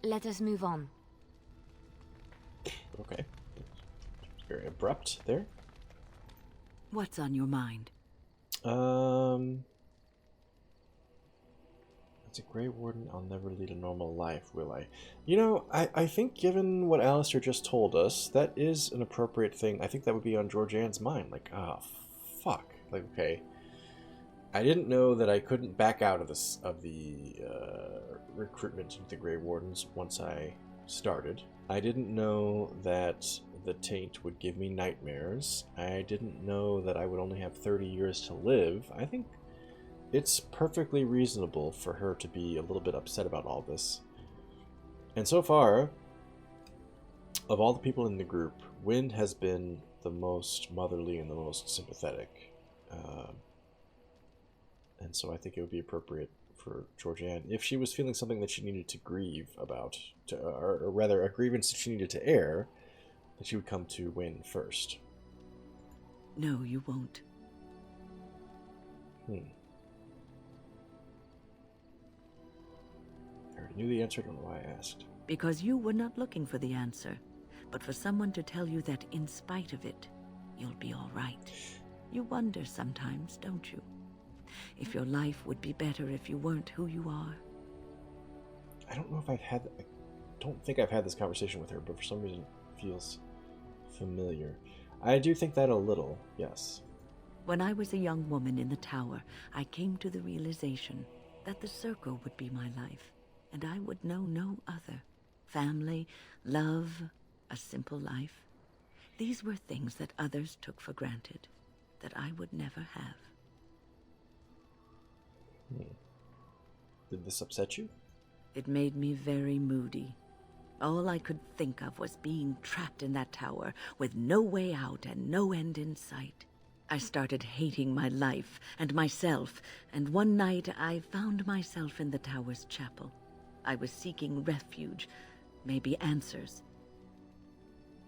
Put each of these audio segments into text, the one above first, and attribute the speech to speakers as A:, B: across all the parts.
A: Let us move on.
B: Okay. Very abrupt there.
C: What's on your mind?
B: As a Grey Warden, I'll never lead a normal life, will I? You know, I think given what Alistair just told us, that is an appropriate thing. I think that would be on Georgianne's mind. Like, oh, fuck. Like, okay. I didn't know that I couldn't back out of this recruitment into the Grey Wardens once I started. I didn't know that the taint would give me nightmares. I didn't know that I would only have 30 years to live. I think it's perfectly reasonable for her to be a little bit upset about all this. And so far, of all the people in the group, Wynn has been the most motherly and the most sympathetic. And so I think it would be appropriate for Georgianne, if she was feeling something that she needed to grieve about, or rather a grievance that she needed to air, that she would come to Wynn first.
C: No, you won't.
B: I already knew the answer, I don't know why I asked.
C: Because you were not looking for the answer, but for someone to tell you that in spite of it, you'll be all right. You wonder sometimes, don't you? If your life would be better if you weren't who you are.
B: I don't know if I don't think I've had this conversation with her, but for some reason it feels familiar. I do think that a little, yes.
C: When I was a young woman in the tower, I came to the realization that the circle would be my life, and I would know no other. Family, love, a simple life. These were things that others took for granted, that I would never have.
B: Did this upset you?
C: It made me very moody. All I could think of was being trapped in that tower with no way out and no end in sight. I started hating my life and myself, and one night I found myself in the tower's chapel. I was seeking refuge, maybe answers.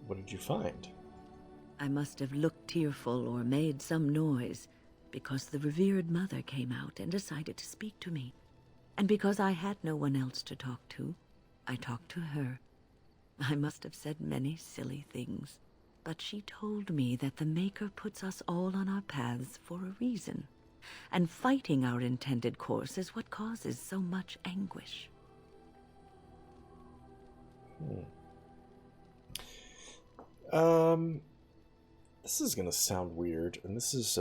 B: What did you find?
C: I must have looked tearful or made some noise, because the revered mother came out and decided to speak to me. And because I had no one else to talk to, I talked to her. I must have said many silly things, but she told me that the Maker puts us all on our paths for a reason, and fighting our intended course is what causes so much anguish.
B: This is gonna sound weird, and this is,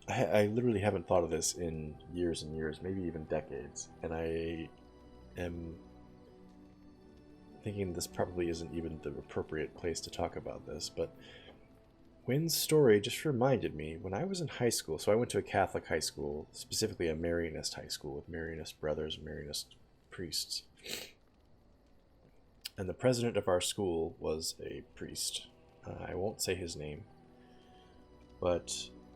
B: I literally haven't thought of this in years and years, maybe even decades, and I am thinking this probably isn't even the appropriate place to talk about this, but Wynn's story just reminded me, when I was in high school, so I went to a Catholic high school, specifically a Marianist high school with Marianist brothers, Marianist priests. And the president of our school was a priest. I won't say his name, but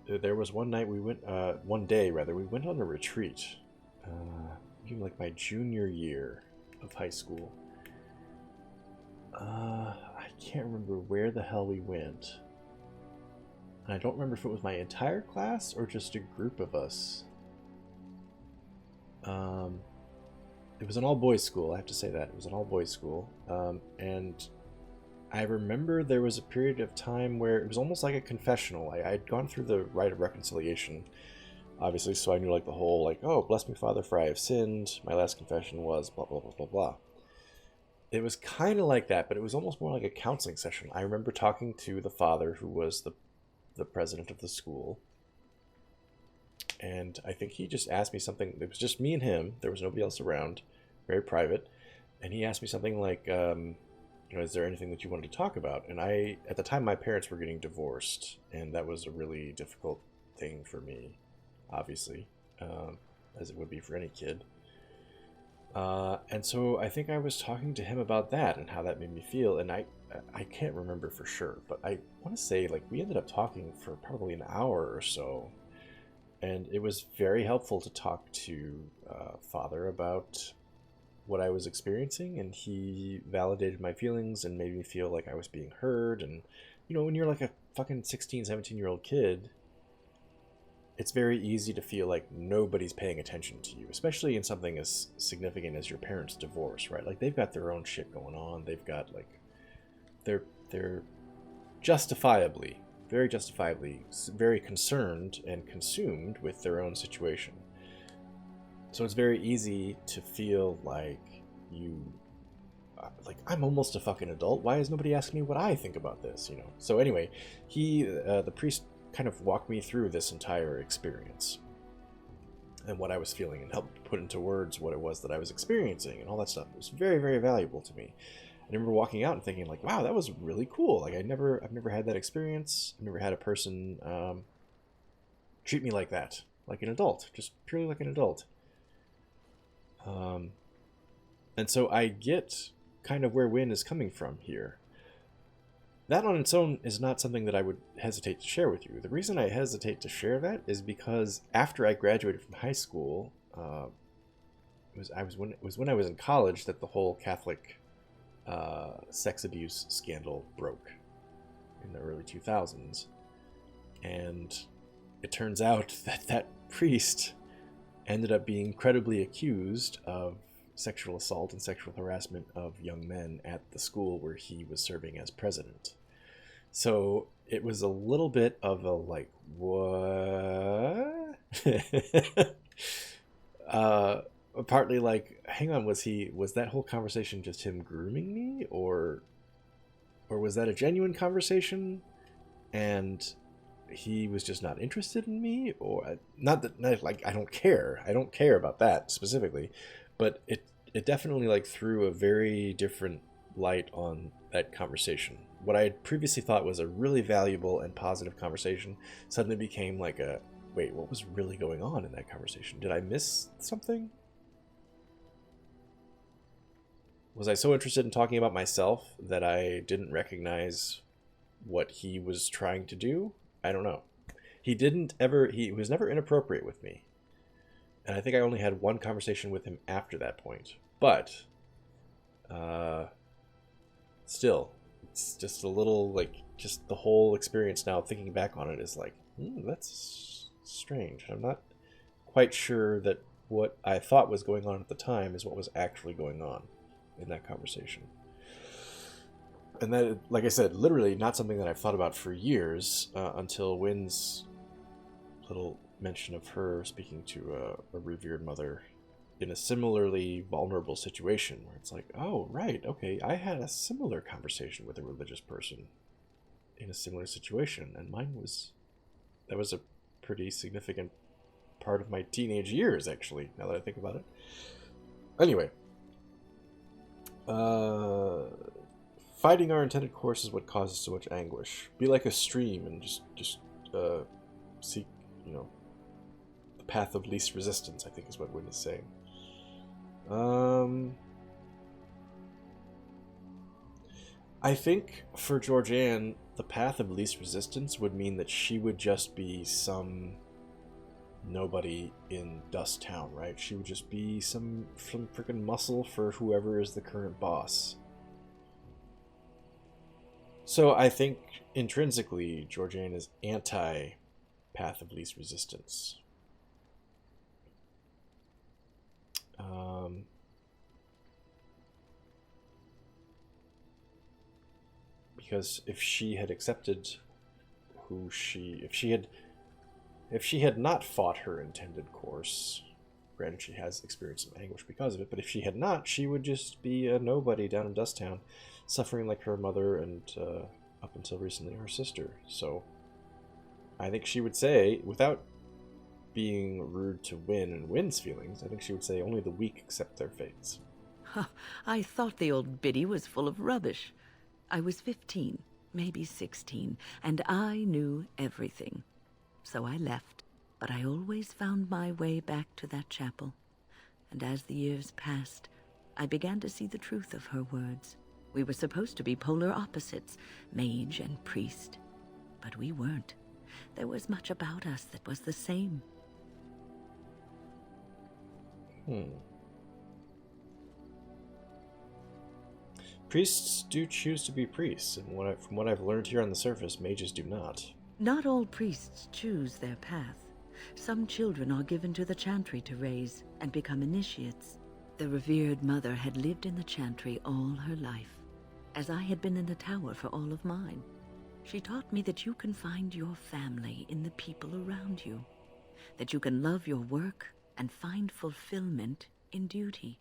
B: there was one night we went, one day rather, we went on a retreat, even like my junior year of high school. I can't remember where the hell we went. And I don't remember if it was my entire class or just a group of us. It was an all-boys school, I have to say that. It was an all-boys school. And I remember there was a period of time where it was almost like a confessional. I'd gone through the rite of reconciliation, obviously, so I knew like the whole, like, oh, bless me, Father, for I have sinned. My last confession was blah, blah, blah, blah, blah. It was kind of like that, but it was almost more like a counseling session. I remember talking to the father who was the president of the school. And I think he just asked me something. It was just me and him. There was nobody else around. Very private. And he asked me something like, is there anything that you wanted to talk about? And at the time, my parents were getting divorced. And that was a really difficult thing for me, obviously, as it would be for any kid. And so I think I was talking to him about that and how that made me feel. And I can't remember for sure, but I want to say like we ended up talking for probably an hour or so. And it was very helpful to talk to Father about what I was experiencing, and he validated my feelings and made me feel like I was being heard. And, when you're like a fucking 16, 17-year-old kid, it's very easy to feel like nobody's paying attention to you, especially in something as significant as your parents' divorce, right? Like they've got their own shit going on. They've got like they're justifiably, very justifiably, very concerned and consumed with their own situation. So it's very easy to feel like you like I'm almost a fucking adult. Why is nobody asking me what I think about this? You know. So anyway, the priest, kind of walked me through this entire experience and what I was feeling, and helped put into words what it was that I was experiencing and all that stuff. It was very, very valuable to me. I remember walking out and thinking like, wow, that was really cool. Like I've never had that experience. I've never had a person treat me like that, like an adult, just purely like an adult. And so I get kind of where Wynn is coming from here. That on its own is not something that I would hesitate to share with you. The reason I hesitate to share that is because after I graduated from high school, it was when I was in college that the whole Catholic sex abuse scandal broke in the early 2000s, and it turns out that that priest ended up being credibly accused of sexual assault and sexual harassment of young men at the school where he was serving as president. So it was a little bit of a like, what? Partly like, hang on, was that whole conversation just him grooming me, or was that a genuine conversation and he was just not interested in me? Or not like I don't care about that specifically, but it definitely like threw a very different light on that conversation. What I had previously thought was a really valuable and positive conversation suddenly became like a, wait, what was really going on in that conversation? Did I miss something? Was I so interested in talking about myself that I didn't recognize what he was trying to do? I don't know. He was never inappropriate with me. And I think I only had one conversation with him after that point. But, still, it's just a little, like, just the whole experience now, thinking back on it, is like, that's strange. I'm not quite sure that what I thought was going on at the time is what was actually going on in that conversation. And that, like I said, literally not something that I've thought about for years, until Wynn's little mention of her speaking to a revered mother in a similarly vulnerable situation, where it's like, oh, right, okay, I had a similar conversation with a religious person in a similar situation, and that was a pretty significant part of my teenage years, actually, now that I think about it. Anyway, fighting our intended course is what causes so much anguish. Be like a stream and just seek, the path of least resistance, I think is what Wynn is saying. I think for Georgianne, the path of least resistance would mean that she would just be some nobody in Dust Town, right? She would just be some freaking muscle for whoever is the current boss. So I think intrinsically, Georgianne is anti-path of least resistance. Because if she had accepted if she had not fought her intended course, granted she has experienced some anguish because of it, but if she had not, she would just be a nobody down in Dust Town, suffering like her mother and up until recently her sister. So I think she would say, without being rude to Wynn and Wynn's feelings, I think she would say only the weak accept their fates.
C: I thought the old biddy was full of rubbish. I was 15, maybe 16, and I knew everything. So I left, but I always found my way back to that chapel. And as the years passed, I began to see the truth of her words. We were supposed to be polar opposites, mage and priest. But we weren't. There was much about us that was the same.
B: Priests do choose to be priests, and from what I've learned here on the surface, mages do not.
C: Not all priests choose their path. Some children are given to the chantry to raise and become initiates. The revered mother had lived in the chantry all her life, as I had been in the tower for all of mine. She taught me that you can find your family in the people around you, that you can love your work and find fulfillment in duty.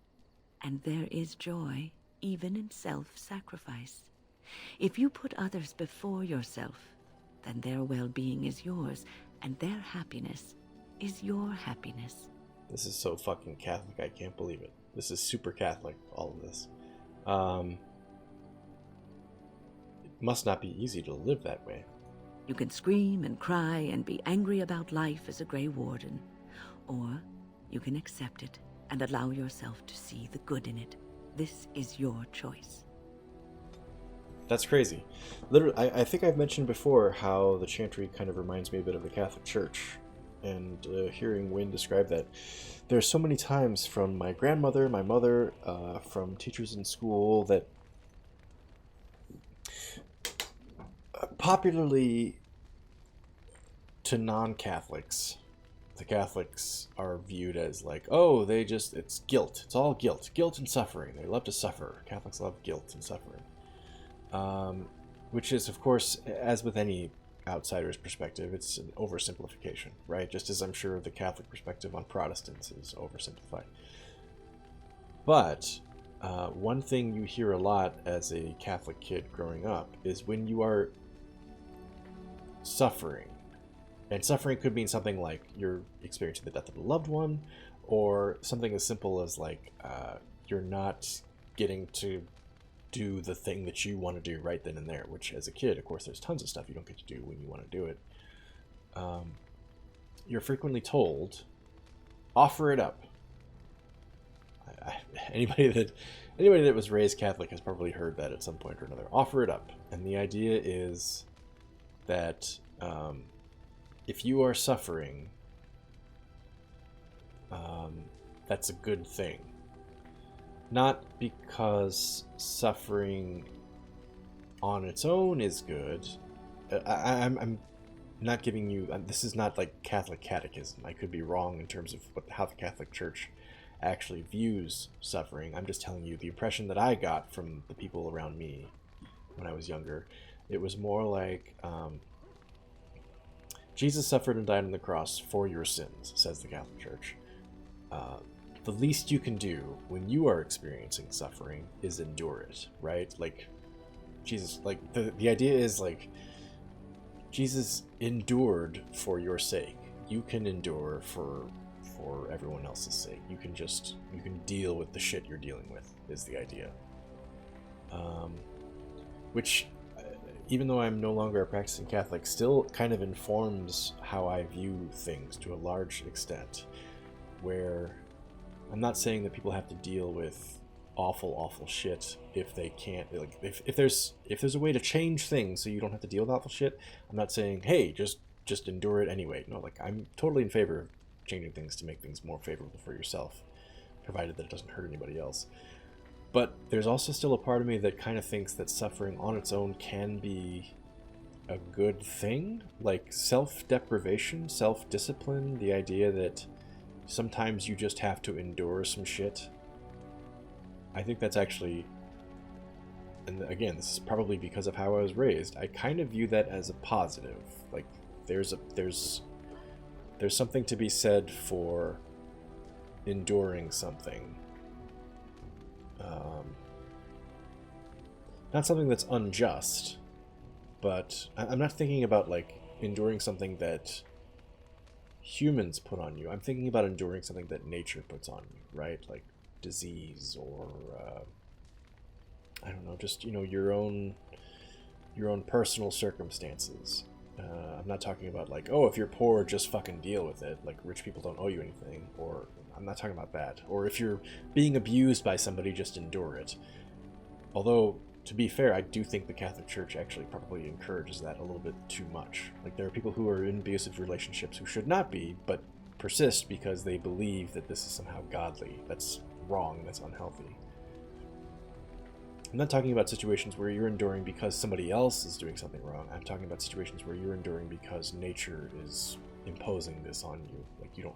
C: And there is joy even in self-sacrifice. If you put others before yourself, then their well-being is yours, and their happiness is your happiness.
B: This is so fucking Catholic, I can't believe it. This is super Catholic, all of this. It must not be easy to live that way.
C: You can scream and cry and be angry about life as a Grey Warden, or you can accept it and allow yourself to see the good in it. This is your choice.
B: That's crazy. Literally, I think I've mentioned before how the chantry kind of reminds me a bit of the Catholic Church. And hearing Wynne describe that, there's so many times from my grandmother, my mother, from teachers in school that popularly to non-Catholics, the Catholics are viewed as like, oh, it's guilt. It's all guilt. Guilt and suffering. They love to suffer. Catholics love guilt and suffering. Which is, of course, as with any outsider's perspective, it's an oversimplification, right? Just as I'm sure the Catholic perspective on Protestants is oversimplified. But one thing you hear a lot as a Catholic kid growing up is when you are suffering, and suffering could mean something like you're experiencing the death of a loved one, or something as simple as like you're not getting to do the thing that you want to do right then and there, which as a kid, of course, there's tons of stuff you don't get to do when you want to do it. You're frequently told, offer it up. Anybody that was raised Catholic has probably heard that at some point or another. Offer it up. And the idea is that if you are suffering, that's a good thing. Not because suffering on its own is good. I'm not giving you... This is not like Catholic catechism. I could be wrong in terms of how the Catholic Church actually views suffering. I'm just telling you the impression that I got from the people around me when I was younger. It was more like... Jesus suffered and died on the cross for your sins, says the Catholic Church. The least you can do when you are experiencing suffering is endure it, right? Like, Jesus, like, the idea is, like, Jesus endured for your sake. You can endure for everyone else's sake. You can deal with the shit you're dealing with, is the idea. Which, even though I'm no longer a practicing Catholic, still kind of informs how I view things to a large extent, where I'm not saying that people have to deal with awful shit if they can't, like, if there's a way to change things so you don't have to deal with awful shit. I'm not saying, hey, just endure it anyway. No, like, I'm totally in favor of changing things to make things more favorable for yourself, provided that it doesn't hurt anybody else. But there's also still a part of me that kind of thinks that suffering on its own can be a good thing, like self-deprivation, self-discipline, the idea that sometimes you just have to endure some shit. I think that's actually, and again, this is probably because of how I was raised, I kind of view that as a positive. Like, there's something to be said for enduring something. Not something that's unjust, but I'm not thinking about, like, enduring something that humans put on you. I'm thinking about enduring something that nature puts on you, right? Like disease or I don't know, just, you know, your own personal circumstances. I'm not talking about like, oh, if you're poor, just fucking deal with it. Like, rich people don't owe you anything. Or I'm not talking about that. Or if you're being abused by somebody, just endure it. Although, to be fair, I do think the Catholic Church actually probably encourages that a little bit too much. Like, there are people who are in abusive relationships who should not be, but persist because they believe that this is somehow godly. That's wrong, that's unhealthy. I'm not talking about situations where you're enduring because somebody else is doing something wrong. I'm talking about situations where you're enduring because nature is imposing this on you. Like, you don't,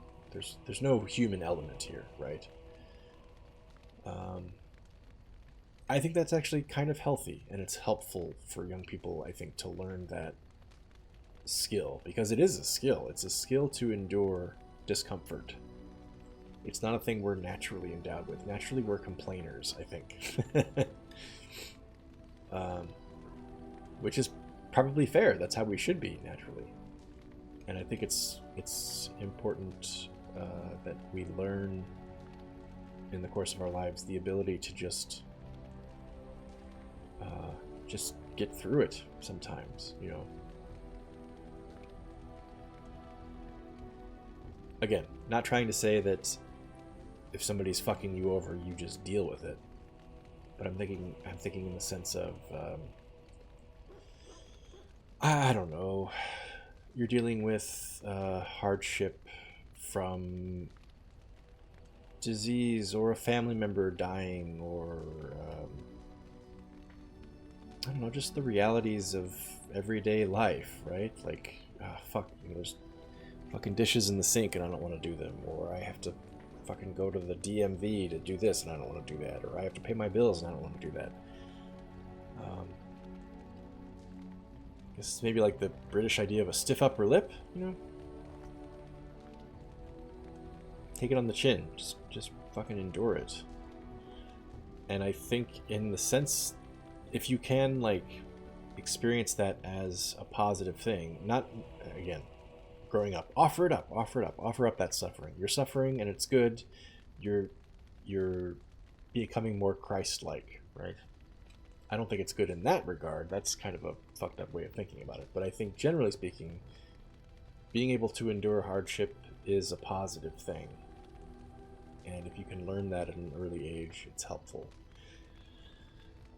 B: there's no human element here, right? I think that's actually kind of healthy, and it's helpful for young people, I think, to learn that skill, because it is a skill. It's a skill to endure discomfort. It's not a thing we're naturally endowed with. Naturally, we're complainers, I think. Which is probably fair. That's how we should be naturally. And I think it's important that we learn in the course of our lives the ability to just get through it sometimes, you know. Again, not trying to say that if somebody's fucking you over, you just deal with it. But I'm thinking in the sense of, I don't know, you're dealing with hardship from disease or a family member dying, or I don't know, just the realities of everyday life, right? Like, fuck, you know, there's fucking dishes in the sink and I don't want to do them, or I have to fucking go to the DMV to do this and I don't want to do that, or I have to pay my bills and I don't want to do that. This is maybe like the British idea of a stiff upper lip, you know? Take it on the chin. Just fucking endure it. And I think in the sense, if you can, like, experience that as a positive thing, not, again, growing up, offer it up, offer up that suffering. You're suffering and it's good. You're becoming more Christ-like, right? I don't think it's good in that regard. That's kind of a fucked up way of thinking about it. But I think, generally speaking, being able to endure hardship is a positive thing. And if you can learn that at an early age, it's helpful.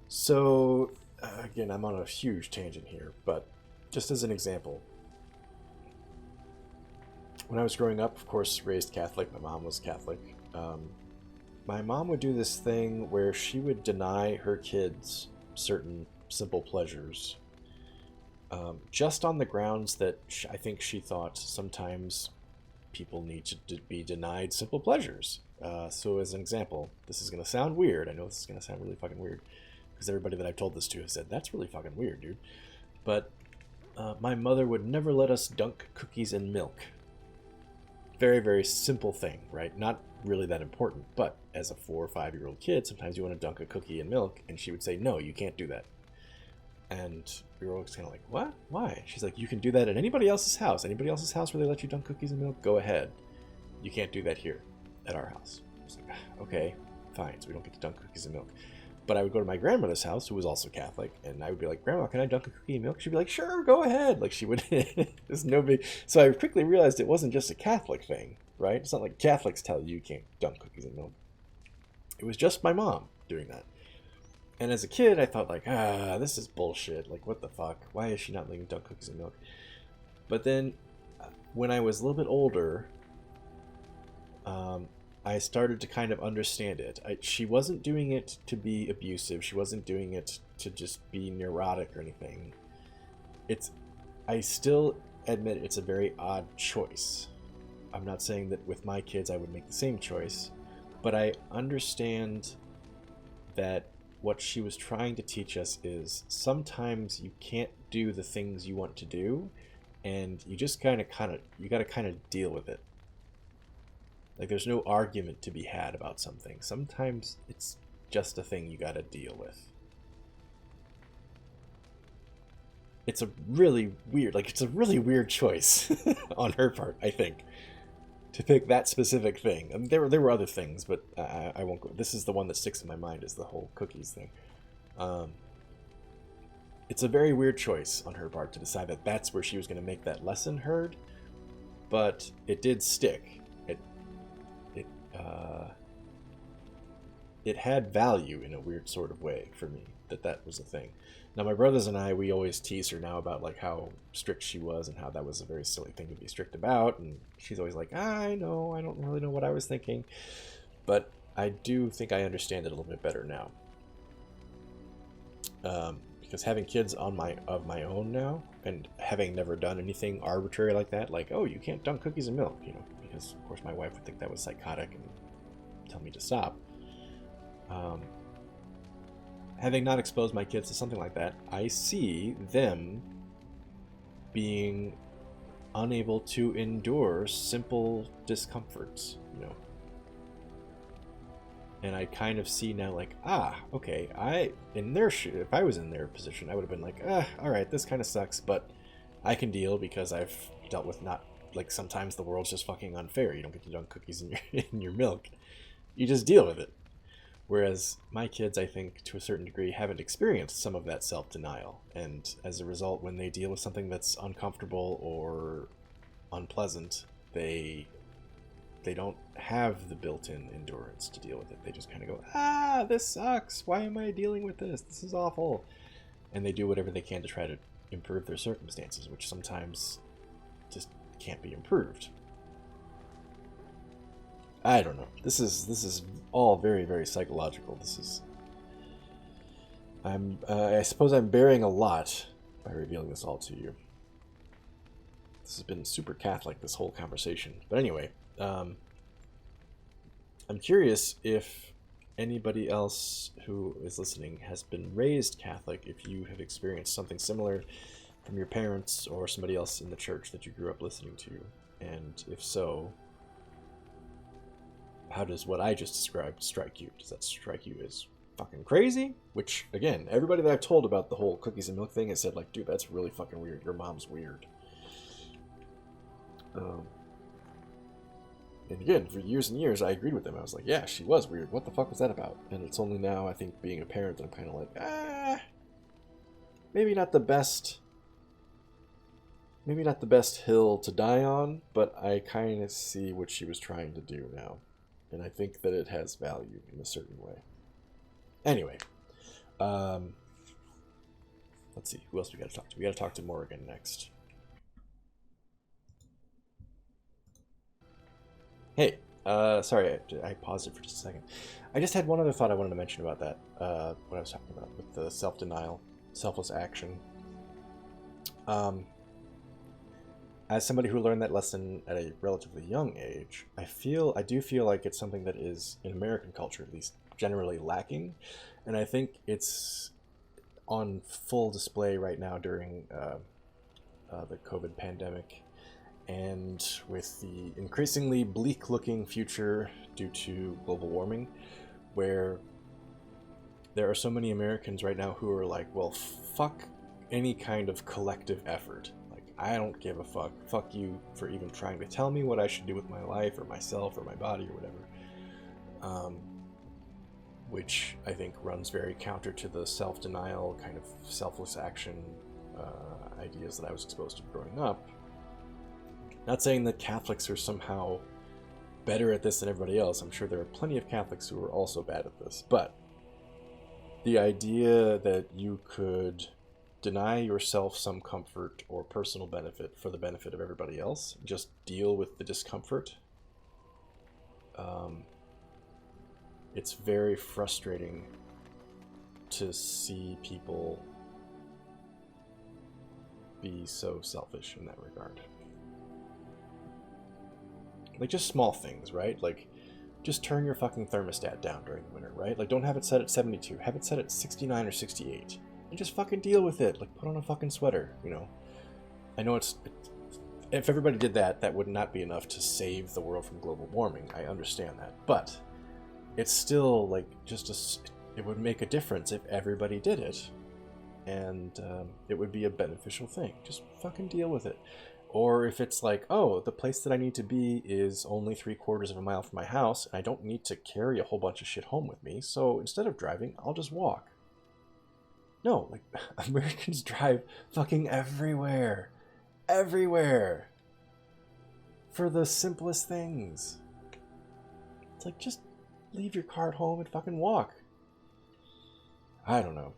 B: So, again, I'm on a huge tangent here, but just as an example, when I was growing up, of course, raised Catholic, my mom was Catholic, my mom would do this thing where she would deny her kids certain simple pleasures, just on the grounds that I think she thought sometimes people need to be denied simple pleasures. So as an example, this is going to sound weird. I know this is going to sound really fucking weird, because everybody that I've told this to has said, that's really fucking weird, dude. But my mother would never let us dunk cookies in milk. Very, very simple thing, right? Not really that important, but as a 4 or 5 year old kid, sometimes you want to dunk a cookie in milk, and she would say, no, you can't do that. And we were always kind of like, what? Why? She's like, you can do that at anybody else's house. Anybody else's house where they let you dunk cookies in milk, go ahead. You can't do that here at our house. I was like, okay, fine, so we don't get to dunk cookies in milk. But I would go to my grandmother's house, who was also Catholic, and I would be like, Grandma, can I dunk a cookie in milk? She'd be like, sure, go ahead. Like, she would, there's no big, so I quickly realized it wasn't just a Catholic thing, right? It's not like Catholics tell you can't dunk cookies in milk. It was just my mom doing that. And as a kid, I thought, like, this is bullshit. Like, what the fuck? Why is she not letting me dunk cookies in milk? But then, when I was a little bit older, I started to kind of understand it. She wasn't doing it to be abusive. She wasn't doing it to just be neurotic or anything. I still admit it's a very odd choice. I'm not saying that with my kids I would make the same choice, but I understand that what she was trying to teach us is sometimes you can't do the things you want to do, and you just you gotta kind of deal with it. Like, there's no argument to be had about something. Sometimes it's just a thing you gotta deal with. It's a really weird choice on her part, I think, to pick that specific thing. I mean, there were other things, but I won't go. This is the one that sticks in my mind, is the whole cookies thing. It's a very weird choice on her part to decide that that's where she was going to make that lesson heard, but it did stick. It had value in a weird sort of way for me, that was a thing. Now, my brothers and I, we always tease her now about, like, how strict she was and how that was a very silly thing to be strict about, and she's always like, I know, I don't really know what I was thinking, but I do think I understand it a little bit better now. because having kids of my own now, and having never done anything arbitrary like that, like, oh, you can't dunk cookies in milk, because of course my wife would think that was psychotic and tell me to stop. Having not exposed my kids to something like that, I see them being unable to endure simple discomforts, And I kind of see now, like, okay, if I was in their position, I would have been like, all right, this kind of sucks, but I can deal because I've dealt with not, like, sometimes the world's just fucking unfair. You don't get to dunk cookies in your milk. You just deal with it. Whereas my kids, I think, to a certain degree, haven't experienced some of that self-denial. And as a result, when they deal with something that's uncomfortable or unpleasant, they don't have the built-in endurance to deal with it. They just kind of go, this sucks. Why am I dealing with this? This is awful. And they do whatever they can to try to improve their circumstances, which sometimes just can't be improved. I don't know. This is all very, very psychological. I suppose I'm bearing a lot by revealing this all to you. This has been super Catholic, this whole conversation. But anyway, I'm curious if anybody else who is listening has been raised Catholic, if you have experienced something similar from your parents or somebody else in the church that you grew up listening to. And if so, how does what I just described strike you? Does that strike you as fucking crazy? Which, again, everybody that I've told about the whole cookies and milk thing has said, like, dude, that's really fucking weird. Your mom's weird. And again, for years and years, I agreed with them. I was like, yeah, she was weird. What the fuck was that about? And it's only now, I think, being a parent, that I'm kind of like, maybe not the best hill to die on, but I kind of see what she was trying to do now. And I think that it has value in a certain way. Anyway, let's see, who else we got to talk to? We got to talk to Morgan next. Hey, sorry, I paused it for just a second. I just had one other thought I wanted to mention about that, what I was talking about with the self-denial, selfless action. As somebody who learned that lesson at a relatively young age, I do feel like it's something that is, in American culture at least, generally lacking. And I think it's on full display right now during the COVID pandemic, and with the increasingly bleak-looking future due to global warming, where there are so many Americans right now who are like, well, fuck any kind of collective effort. Like, I don't give a fuck. Fuck you for even trying to tell me what I should do with my life or myself or my body or whatever. Which I think runs very counter to the self-denial, kind of selfless action ideas that I was exposed to growing up. Not saying that Catholics are somehow better at this than everybody else. I'm sure there are plenty of Catholics who are also bad at this. But the idea that you could deny yourself some comfort or personal benefit for the benefit of everybody else, just deal with the discomfort, it's very frustrating to see people be so selfish in that regard. Like, just small things, right? Like, just turn your fucking thermostat down during the winter, right? Like, don't have it set at 72. Have it set at 69 or 68. And just fucking deal with it. Like, put on a fucking sweater, I know if everybody did that, that would not be enough to save the world from global warming. I understand that. But it's still, like, it would make a difference if everybody did it. And it would be a beneficial thing. Just fucking deal with it. Or if it's like, oh, the place that I need to be is only 3/4 of a mile from my house, and I don't need to carry a whole bunch of shit home with me, so instead of driving, I'll just walk. No, like, Americans drive fucking everywhere. Everywhere. For the simplest things. It's like, just leave your car at home and fucking walk. I don't know.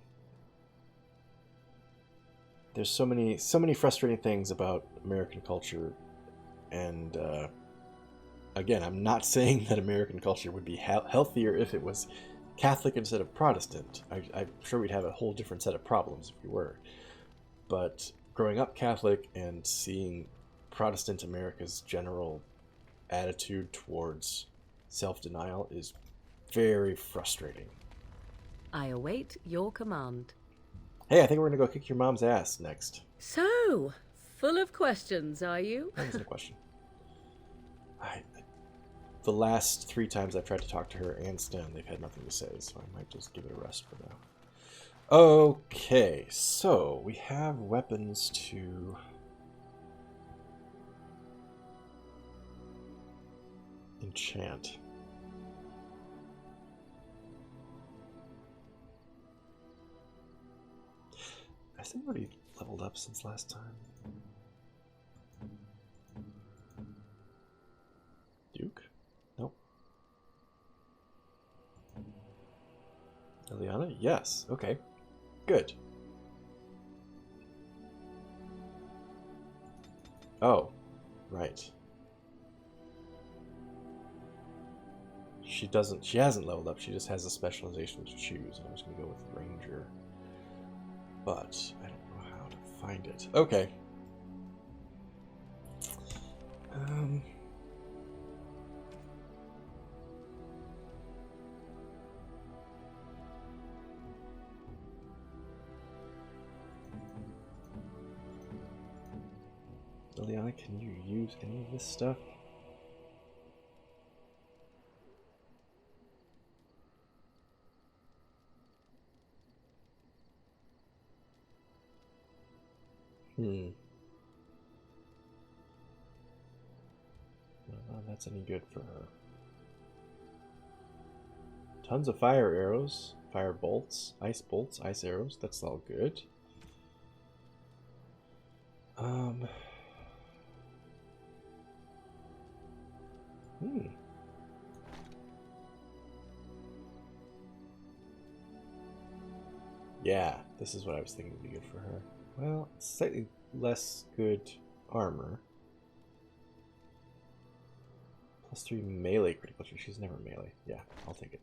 B: There's so many frustrating things about American culture, and again, I'm not saying that American culture would be healthier if it was Catholic instead of Protestant, I'm sure we'd have a whole different set of problems if we were. But growing up Catholic and seeing Protestant America's general attitude towards self-denial is very frustrating.
A: I await your command.
B: Hey, I think we're gonna go kick your mom's ass next.
A: So, full of questions, are you?
B: That wasn't a question. The last 3 times I've tried to talk to her and Sten, they've had nothing to say, so I might just give it a rest for now. Okay, so we have weapons to... enchant. I think I already leveled up since last time. Duke? Nope. Eliana? Yes. Okay. Good. Oh. Right. She hasn't leveled up, she just has a specialization to choose, and I was going to go with Ranger. But I don't know how to find it. Okay. Liliana, can you use any of this stuff? Well, none that's any good for her. Tons of fire arrows, fire bolts, ice arrows. That's all good. Yeah, this is what I was thinking would be good for her. Well, slightly less good armor. +3 melee critical. She's never melee. Yeah, I'll take it.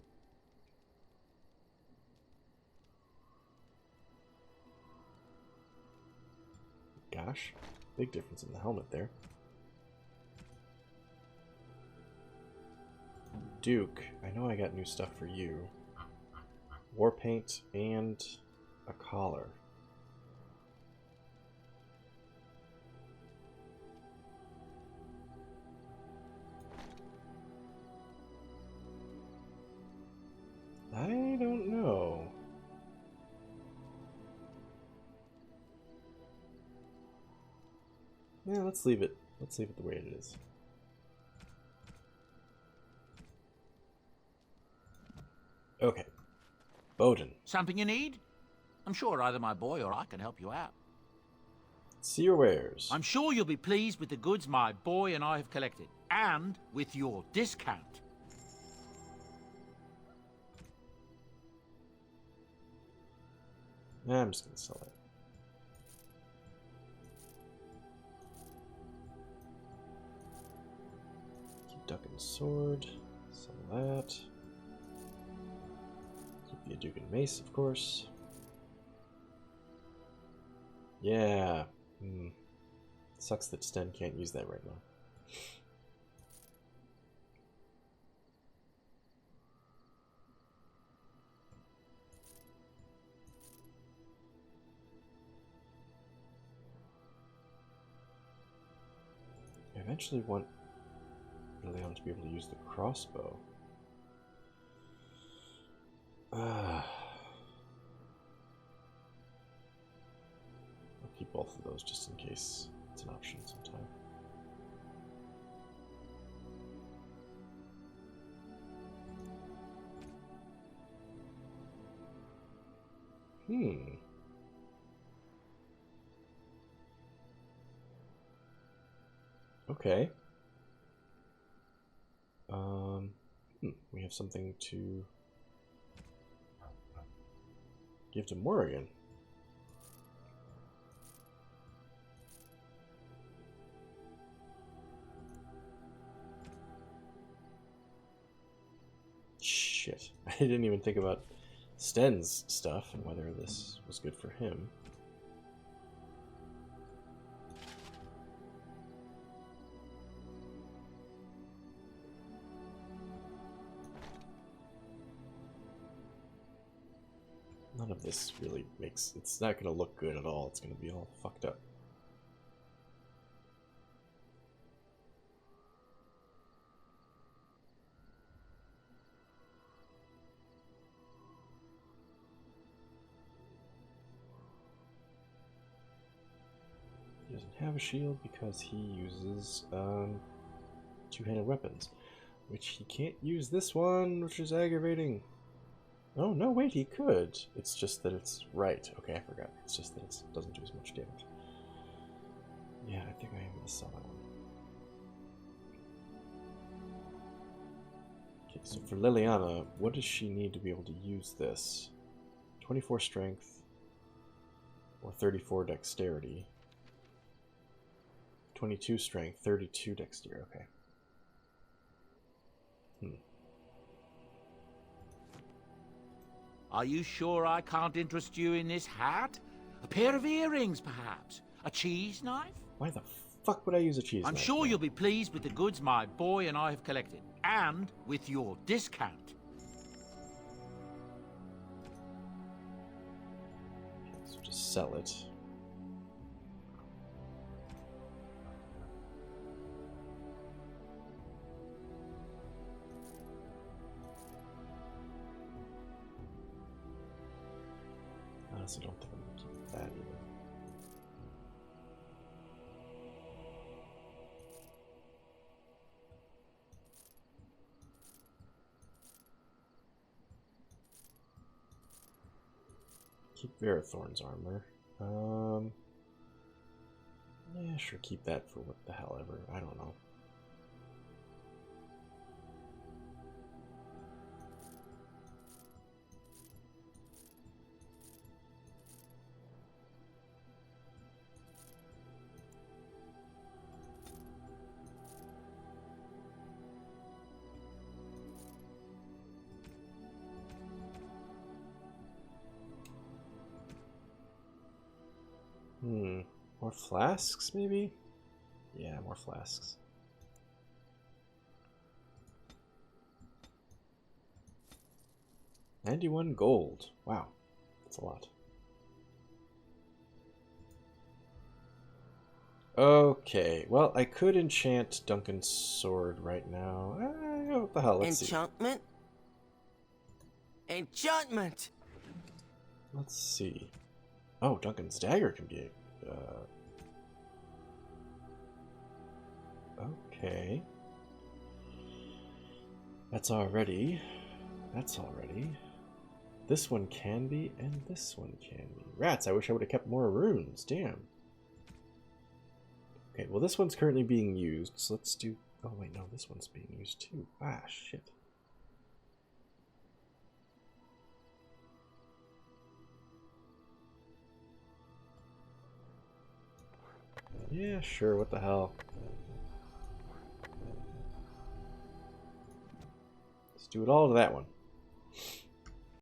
B: Gosh, big difference in the helmet there. Duke, I know I got new stuff for you. War paint and a collar. I don't know. Yeah, let's leave it. Let's leave it the way it is. Okay. Bowden.
D: Something you need? I'm sure either my boy or I can help you out.
B: See your wares.
D: I'm sure you'll be pleased with the goods my boy and I have collected, and with your discount.
B: Nah, I'm just gonna sell it. Keep ducking sword. Sell that. Keep the Duke and mace, of course. Yeah. Sucks that Sten can't use that right now. I eventually want Leon to be able to use the crossbow. I'll keep both of those just in case it's an option sometime. Okay. We have something to give to Morrigan. Shit. I didn't even think about Sten's stuff and whether this was good for him. None of this really makes... It's not going to look good at all. It's going to be all fucked up. He doesn't have a shield because he uses two-handed weapons, which he can't use this one, which is aggravating. Oh, no, wait, he could. It's just that it's right. Okay, I forgot. It's just that it doesn't do as much damage. Yeah, I think I am going to sell that one. Okay, so for Liliana, what does she need to be able to use this? 24 strength or 34 dexterity. 22 strength, 32 dexterity. Okay.
D: Are you sure I can't interest you in this hat? A pair of earrings, perhaps? A cheese knife?
B: Why the fuck would I use a cheese
D: I'm
B: knife?
D: sure you'll be pleased with the goods my boy and I have collected. And with your discount.
B: So just sell it. I honestly don't think I'm going to keep that either. Keep Verathorn's armor. Yeah, sure, keep that for what the hell ever. I don't know. More flasks, maybe? Yeah, more flasks. $91 gold. Wow, that's a lot. Okay, well, I could enchant Duncan's sword right now. What the hell? Let's
E: Enchantment? Enchantment!
B: Let's see. Oh, Duncan's dagger can be... okay. That's already... This one can be, and this one can be. Rats, I wish I would have kept more runes. Damn. Okay, well this one's currently being used, so let's do... Oh wait, no, this one's being used too. Ah, shit. Yeah, sure, what the hell. Let's do it all to that one.